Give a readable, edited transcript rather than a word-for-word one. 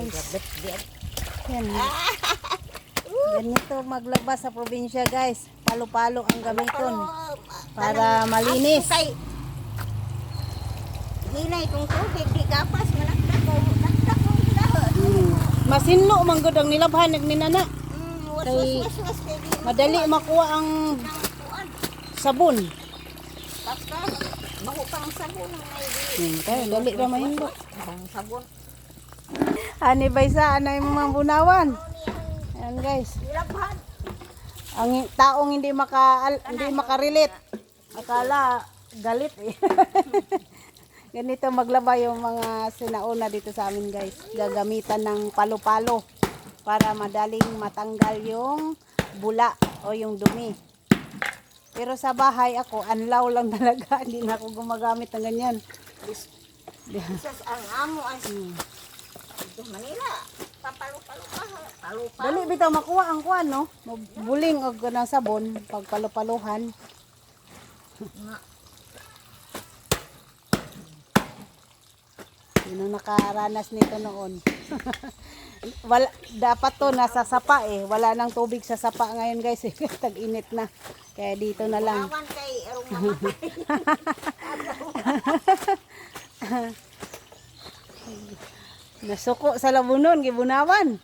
guys. Yan. Ganito maglaba sa probinsya guys. Palo-palo ang gamiton para malinis. Hinay kung tubig, di kapas, manakdak ko dahon. Masinlo manggod ang nilabhan nagninana. Was. Madali makuha ang sabon. Basta, baho pang sabon. Kaya dali ra mahinlo. Ang sabon. Ani baysa anay mga bunawan. Ayan guys. Labhan. Ang taong hindi makarelate. Akala galit eh. Ganito maglaba yung mga sinauna dito sa amin guys. Gagamitan ng palo-palo para madaling matanggal yung bula o yung dumi. Pero sa bahay ako, anlaw lang talaga. Hindi na ako gumagamit ng ganyan. Isas ang amo ay dito Manila. Papalo-palo pa. Palo-palo. Dali bitaw makuha ang kuan no. Buling og ng sabon pag palo-paluhan. Sino nakaranas nito noon? Wala, dapat to nasa sapa eh. Wala nang tubig sa sapa ngayon guys eh. Tag-init na. Kaya dito na lang. Awan kay erong mamatay. Nasuko sa labunon, gibunawan.